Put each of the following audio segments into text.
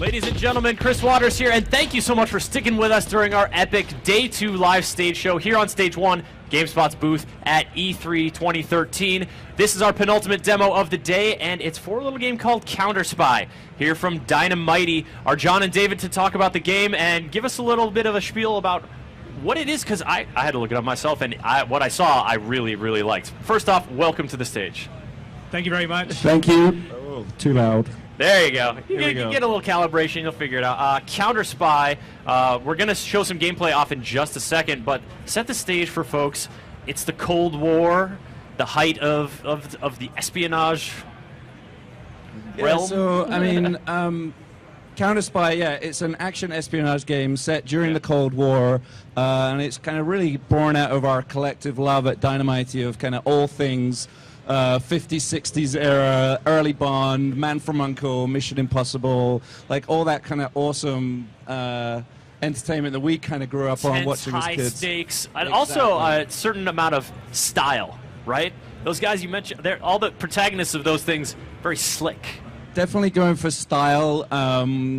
Ladies and gentlemen, Chris Waters here, and thank you so much for sticking with us during our epic Day 2 live stage show here on Stage 1, GameSpot's booth at E3 2013. This is our penultimate demo of the day, and it's for a little game called CounterSpy. Here from Dynamite are John and David to talk about the game and give us a little bit of a spiel about what it is, because I had to look it up myself, and what I saw I really, really liked. First off, welcome to the stage. Thank you very much. Thank you. Oh, too loud. There you go. You get a little calibration, you'll figure it out. CounterSpy, we're going to show some gameplay off in just a second, but set the stage for folks. It's the Cold War, the height of the espionage realm. So, I mean, CounterSpy, yeah, it's an action espionage game set during the Cold War, and it's kind of really born out of our collective love at Dynamite of kind of all things 50s, 60s era, early Bond, Man from U.N.C.L.E., Mission Impossible, like all that kind of awesome entertainment that we kind of grew up on watching as kids. High stakes, and also a certain amount of style, right? Those guys you mentioned, they're all the protagonists of those things, very slick. Definitely going for style,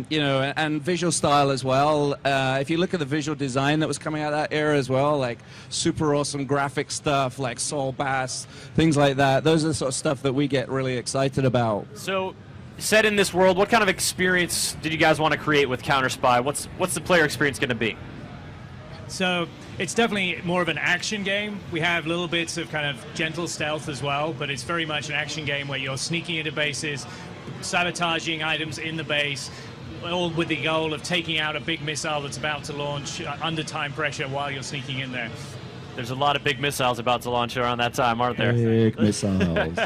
you know, and visual style as well. If you look at the visual design that was coming out of that era as well, like super awesome graphic stuff, like Saul Bass, things like that. Those are the sort of stuff that we get really excited about. So, set in this world, what kind of experience did you guys want to create with CounterSpy? What's the player experience going to be? So, it's definitely more of an action game. We have little bits of kind of gentle stealth as well, but it's very much an action game where you're sneaking into bases, sabotaging items in the base, all with the goal of taking out a big missile that's about to launch under time pressure while you're sneaking in there. There's a lot of big missiles about to launch around that time, aren't there? Big missiles.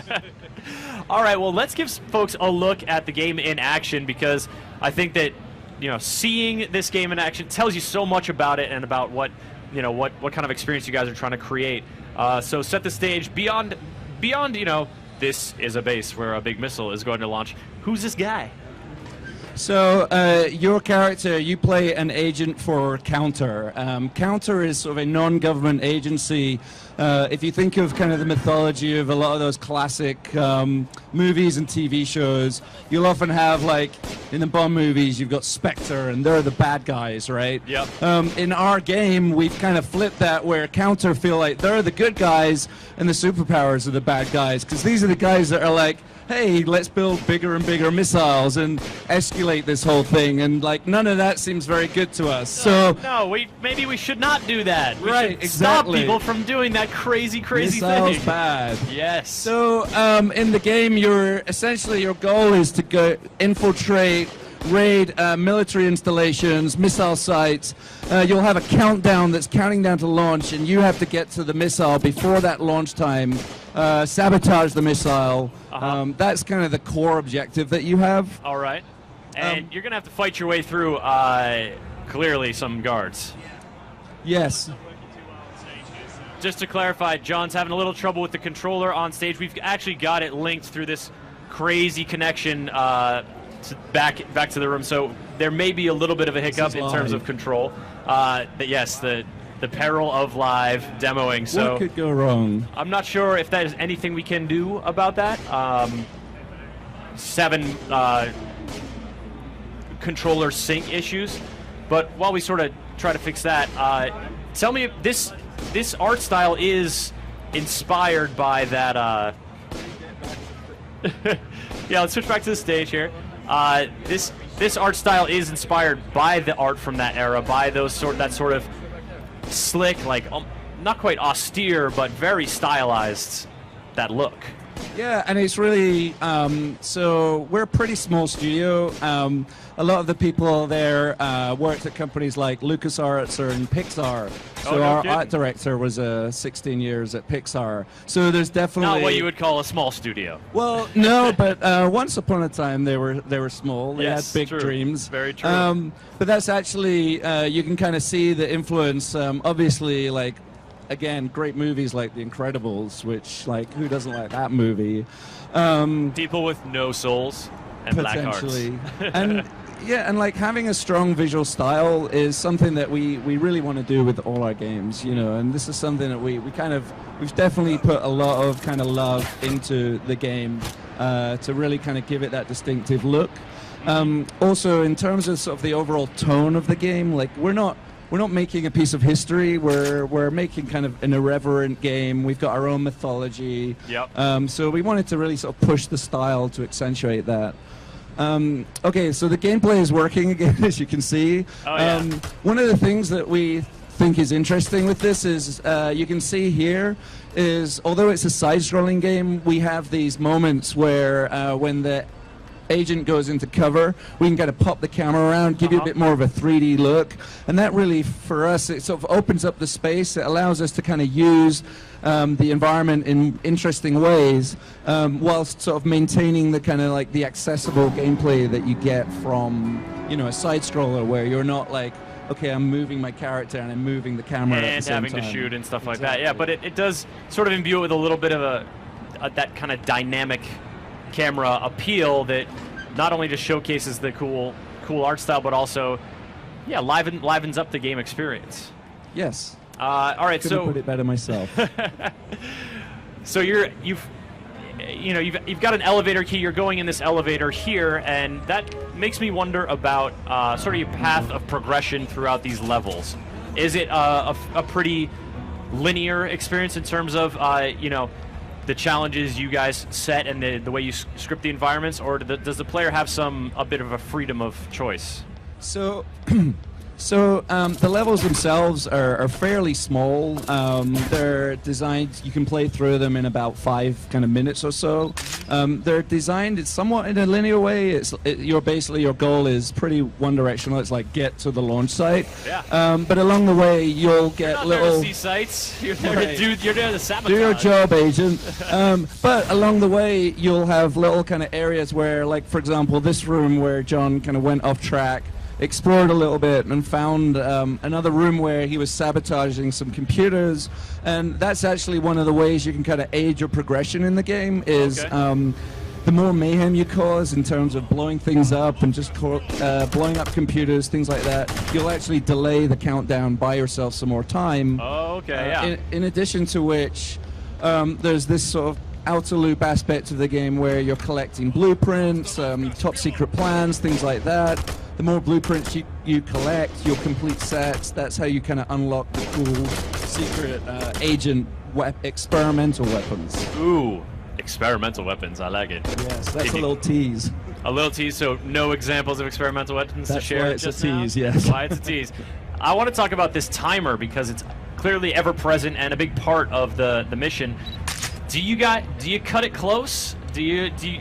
All right, well, let's give folks a look at the game in action, because I think that, you know, seeing this game in action tells you so much about it and about what, you know, what kind of experience you guys are trying to create. So set the stage beyond, you know, this is a base where a big missile is going to launch. Who's this guy? So, your character, you play an agent for Counter. Counter is sort of a non-government agency. If you think of kind of the mythology of a lot of those classic movies and TV shows, you'll often have, like, in the Bond movies, you've got Spectre, and they're the bad guys, right? Yep. In our game, we've kind of flipped that, where Counter feel like they're the good guys, and the superpowers are the bad guys, because these are the guys that are like, hey, let's build bigger and bigger missiles and escalate this whole thing, and like none of that seems very good to us. Maybe we should not do that. We right, should exactly. Stop people from doing that crazy missiles thing. Bad. Yes. So in the game, your goal is to go infiltrate, raid military installations, missile sites. You'll have a countdown that's counting down to launch, and you have to get to the missile before that launch time. Sabotage the missile. That's kind of the core objective that you have. All right. And you're going to have to fight your way through, clearly, some guards. Yes. Just to clarify, John's having a little trouble with the controller on stage. We've actually got it linked through this crazy connection back to the room, so there may be a little bit of a hiccup in terms of control. But yes, the peril of live demoing. So what could go wrong? I'm not sure if that is anything we can do about that. 7 controller sync issues. But while we sort of try to fix that, tell me if this art style is inspired by that. Yeah, let's switch back to the stage here. This art style is inspired by the art from that era, by that sort of slick, like not quite austere, but very stylized, that look. Yeah, and it's really, so we're a pretty small studio. A lot of the people there worked at companies like LucasArts or in Pixar. So our art director was 16 years at Pixar. So there's definitely... Not what you would call a small studio. Well, no, but once upon a time they were small. They had big dreams. Very true. But that's actually, you can kind of see the influence, obviously, like, again, great movies like The Incredibles, which, like, who doesn't like that movie? People with no souls and black hearts. And yeah, and like having a strong visual style is something that we really want to do with all our games, you know. And this is something that we've definitely put a lot of kind of love into the game to really kind of give it that distinctive look. Also, in terms of sort of the overall tone of the game, like we're not making a piece of history. We're making kind of an irreverent game. We've got our own mythology. Yep. So we wanted to really sort of push the style to accentuate that. Okay, so the gameplay is working again, as you can see. Oh, yeah. One of the things that we think is interesting with this is you can see here is, although it's a side-scrolling game, we have these moments where when the agent goes into cover, we can kind of pop the camera around, give you a bit more of a 3D look, and that really, for us, it sort of opens up the space. It allows us to kind of use the environment in interesting ways, whilst sort of maintaining the kind of like the accessible gameplay that you get from, you know, a side scroller where you're not like, okay, I'm moving my character and I'm moving the camera at the same having time. to shoot and stuff like that. Yeah, but it does sort of imbue it with a little bit of that kind of dynamic camera appeal that not only just showcases the cool art style, but also, yeah, livens up the game experience. Yes. All right, Couldn't put it better myself. So you've got an elevator key. You're going in this elevator here, and that makes me wonder about sort of your path of progression throughout these levels. Is it a pretty linear experience in terms of the challenges you guys set and the way you script the environments, or does the player have a bit of a freedom of choice? So, the levels themselves are fairly small. They're designed, you can play through them in about 5 kind of minutes or so. They're designed, it's somewhat in a linear way. Your goal is pretty one-directional. It's like get to the launch site. Yeah. But along the way, you'll get you're not little... there to see sights. You're there you're there to sabotage. Do your job, agent. But along the way, you'll have little kind of areas where, like, for example, this room where John kind of went off track, explored a little bit and found another room where he was sabotaging some computers, and that's actually one of the ways you can kind of aid your progression in the game is the more mayhem you cause in terms of blowing things up and just blowing up computers, things like that, you'll actually delay the countdown, buy yourself some more time. Oh, okay, yeah. In addition to which, there's this sort of outer loop aspect of the game where you're collecting blueprints, top secret plans, things like that. The more blueprints you collect, your complete sets, that's how you kind of unlock the cool secret agent experimental weapons. Ooh, experimental weapons, I like it. Yes, that's a little tease. A little tease, so no examples of experimental weapons to share? That's why it's a tease, yes. That's why it's a tease. I want to talk about this timer because it's clearly ever present and a big part of the mission. Do you cut it close?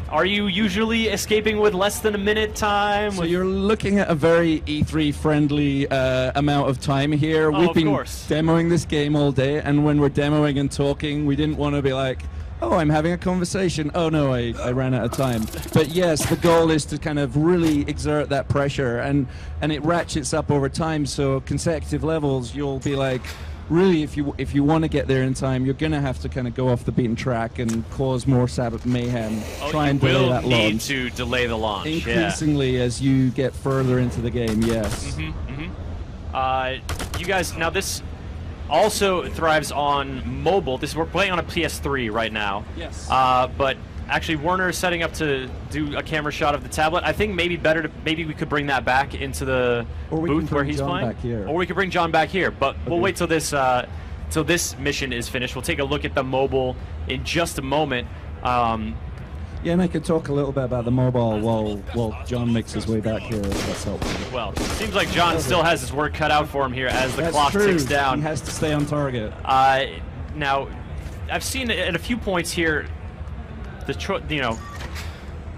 Are you usually escaping with less than a minute time? So you're looking at a very E3 friendly amount of time here. Oh, We've been course. demoing this game all day, and when we're demoing and talking, we didn't want to be like, oh, I'm having a conversation. Oh no, I ran out of time. But yes, the goal is to kind of really exert that pressure, and it ratchets up over time. So consecutive levels, you'll be like, really, if you want to get there in time, you're going to have to kind of go off the beaten track and cause more mayhem. Try and delay that launch. You will need to delay the launch. Increasingly, as you get further into the game, yes. You guys, now this also thrives on mobile. We're playing on a PS3 right now. Yes. But actually, Werner is setting up to do a camera shot of the tablet. I think maybe we could bring that back into the booth where he's playing. Or we could bring John back here. But we'll wait till this mission is finished. We'll take a look at the mobile in just a moment. Yeah, and I could talk a little bit about the mobile while John makes his way back here, if that's helpful. Well, it seems like John still has his work cut out for him here as the clock true. ticks down. He has to stay on target. Now, I've seen at a few points here the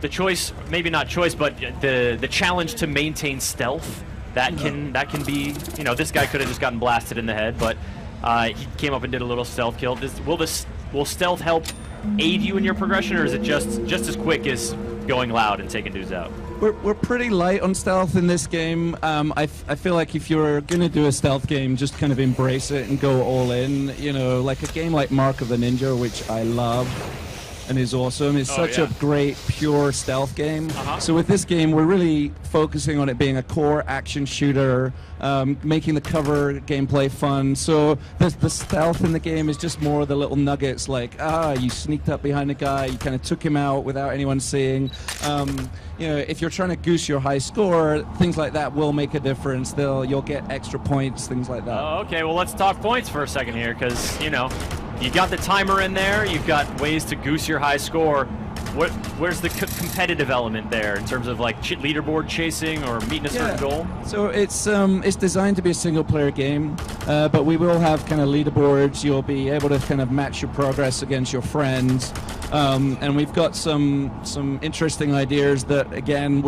choice, maybe not choice, but the challenge to maintain stealth. That can be, this guy could have just gotten blasted in the head, but he came up and did a little stealth kill. Will stealth help aid you in your progression, or is it just as quick as going loud and taking dudes out? We're pretty light on stealth in this game. I feel like if you're going to do a stealth game, just kind of embrace it and go all in. Like a game like Mark of the Ninja, which I love. and is awesome. It's such a great, pure stealth game. So with this game, we're really focusing on it being a core action shooter, making the cover gameplay fun. So the stealth in the game is just more of the little nuggets, like, you sneaked up behind a guy, you kind of took him out without anyone seeing. You know, if you're trying to goose your high score, things like that will make a difference. You'll get extra points, things like that. Oh, okay, well, let's talk points for a second here, because, you know, you got the timer in there, you've got ways to goose your high score. Where's the competitive element there in terms of like leaderboard chasing or meeting a certain goal? So it's designed to be a single-player game, but we will have kind of leaderboards. You'll be able to kind of match your progress against your friends, and we've got some interesting ideas that again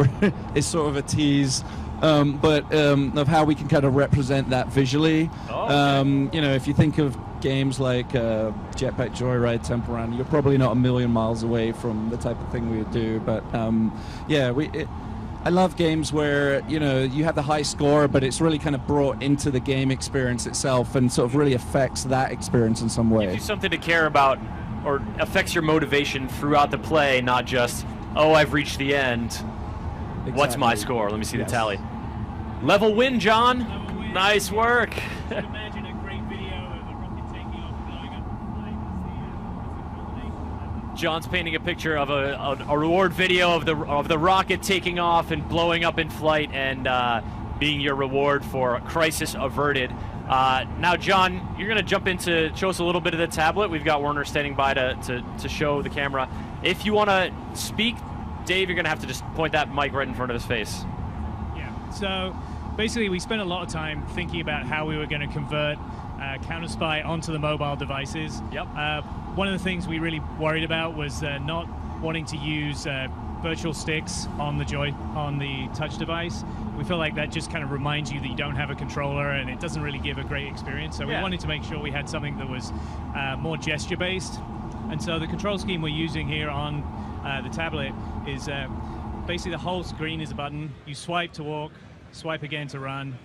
is sort of a tease. But of how we can kind of represent that visually. You know, if you think of games like Jetpack Joyride, Temple Run, you're probably not a million miles away from the type of thing we would do. But yeah, I love games where, you know, you have the high score, but it's really kind of brought into the game experience itself and sort of really affects that experience in some way. Gives you something to care about, or affects your motivation throughout the play, not just, oh, I've reached the end. Exactly. What's my score? Let me see the tally. Level win, John. Level win. Nice work. Imagine a great video of a rocket taking off and blowing up. John's painting a picture of a reward video of the rocket taking off and blowing up in flight, and being your reward for crisis averted. Now, John, you're going to jump into show us a little bit of the tablet. We've got Werner standing by to show the camera. If you want to speak, Dave, you're going to have to just point that mic right in front of his face. Yeah, so basically we spent a lot of time thinking about how we were going to convert CounterSpy onto the mobile devices. Yep. One of the things we really worried about was not wanting to use virtual sticks on the touch device. We feel like that just kind of reminds you that you don't have a controller, and it doesn't really give a great experience. So we wanted to make sure we had something that was more gesture-based. And so the control scheme we're using here on the tablet is basically the whole screen is a button. You swipe to walk, swipe again to run,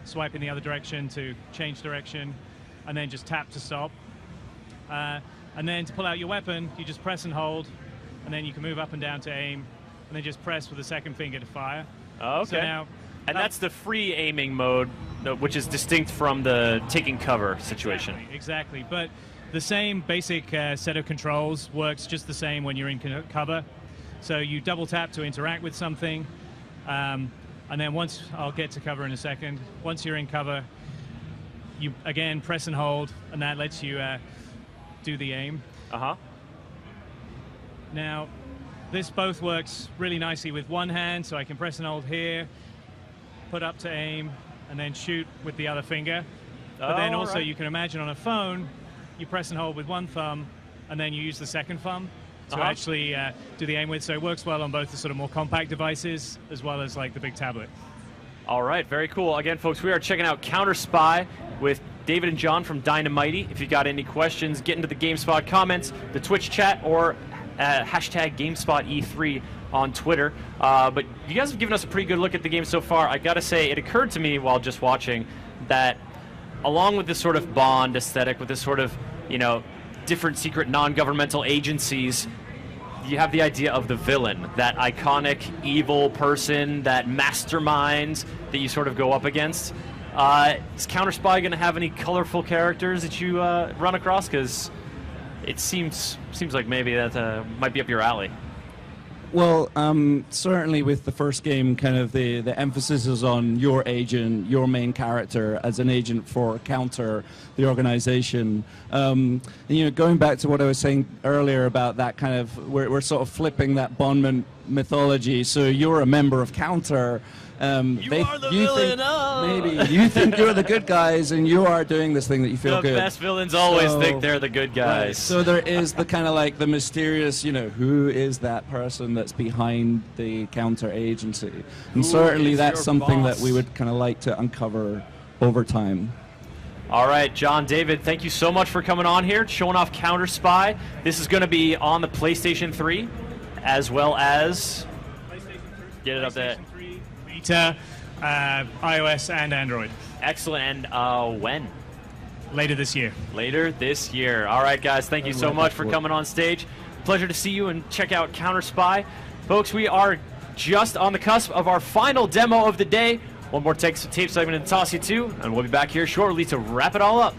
swipe in the other direction to change direction, and then just tap to stop. And then to pull out your weapon, you just press and hold, and then you can move up and down to aim, and then just press with the second finger to fire. Okay. So now, and that's the free aiming mode, which is distinct from the taking cover situation. Exactly. But the same basic set of controls works just the same when you're in cover. So you double tap to interact with something, and then once, I'll get to cover in a second, once you're in cover, you again press and hold, and that lets you do the aim. Now, this both works really nicely with one hand, so I can press and hold here, put up to aim, and then shoot with the other finger. But then also you can imagine on a phone, you press and hold with one thumb, and then you use the second thumb to actually do the aim with. So it works well on both the sort of more compact devices as well as like the big tablet. All right, very cool. Again, folks, we are checking out CounterSpy with David and John from Dynamite. If you've got any questions, get into the GameSpot comments, the Twitch chat, or hashtag GameSpotE3 on Twitter. But you guys have given us a pretty good look at the game so far. I gotta say, it occurred to me while just watching that along with this sort of Bond aesthetic, with this sort of, you know, different secret non-governmental agencies, you have the idea of the villain, that iconic evil person, that mastermind that you sort of go up against. Is CounterSpy going to have any colorful characters that you run across? Because it seems like maybe that might be up your alley. Well, certainly with the first game, kind of the emphasis is on your agent, your main character as an agent for Counter, the organization. And, you know, going back to what I was saying earlier about that kind of, we're sort of flipping that Bond mythology. So you're a member of Counter. You are the villain. Maybe you think you're the good guys, and you are doing this thing that you feel good. The best villains always think they're the good guys. Right. So there is the kind of like the mysterious, you know, who is that person that's behind the Counter agency? And certainly that's something that we would kind of like to uncover over time. All right, John, David, thank you so much for coming on here, showing off CounterSpy. This is going to be on the PlayStation 3, as well as... Get it up there. Beta, iOS, and Android. Excellent. And when? Later this year. Later this year. All right, guys, thank you so much for coming on stage. pleasure to see you and check out CounterSpy. Folks, we are just on the cusp of our final demo of the day. One more tape segment to toss you to, and we'll be back here shortly to wrap it all up.